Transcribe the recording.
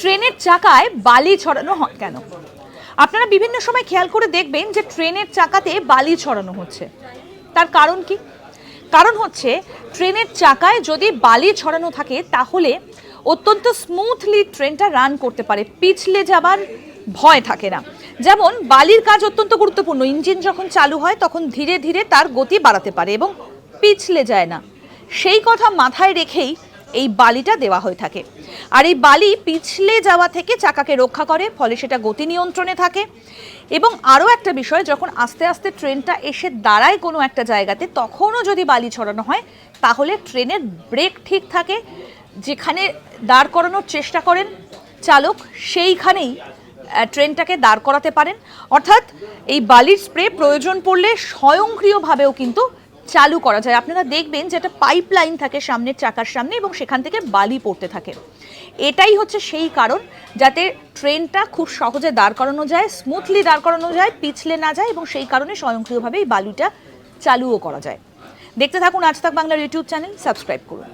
ট্রেনের চাকায় বালি ছড়ানো হয় কেন? আপনারা বিভিন্ন সময় খেয়াল করে দেখবেন যে ট্রেনের চাকাতে বালি ছড়ানো হচ্ছে। তার কারণ কি? কারণ হচ্ছে ট্রেনের চাকায় যদি বালি ছড়ানো থাকে তাহলে অত্যন্ত স্মুথলি ট্রেনটা রান করতে পারে, পিছলে যাবার ভয় থাকে না। যেমন বালির কাজ অত্যন্ত গুরুত্বপূর্ণ, ইঞ্জিন যখন চালু হয় তখন ধীরে ধীরে তার গতি বাড়াতে পারে এবং পিছলে যায় না। সেই কথা মাথায় রেখেই এই বালিটা দেওয়া হয়ে থাকে। আর এই বালি পিছলে যাওয়া থেকে চাকাকে রক্ষা করে, ফলে সেটা গতি নিয়ন্ত্রণে থাকে। এবং আরও একটা বিষয়, যখন আস্তে আস্তে ট্রেনটা এসে দাঁড়ায় কোনো একটা জায়গাতে, তখনও যদি বালি ছড়ানো হয় তাহলে ট্রেনের ব্রেক ঠিক থাকে, যেখানে দাঁড় করানোর চেষ্টা করেন চালক সেইখানেই ট্রেনটাকে দাঁড় করাতে পারেন। অর্থাৎ এই বালির স্প্রে প্রয়োজন পড়লে স্বয়ংক্রিয়ভাবেও কিন্তু চালু করা যায়। আপনারা দেখবেন যে একটা পাইপ লাইন থাকে সামনের চাকার সামনে এবং সেখান থেকে বালি পড়তে থাকে। এটাই হচ্ছে সেই কারণ, যাতে ট্রেনটা খুব সহজে দাঁড় করানো যায়, স্মুথলি দাঁড় করানো যায়, পিছলে না যায়, এবং সেই কারণে স্বয়ংক্রিয়ভাবে এই বালিটা চালুও করা যায়। দেখতে থাকুন আজ তাক বাংলার ইউটিউব চ্যানেল, সাবস্ক্রাইব করুন।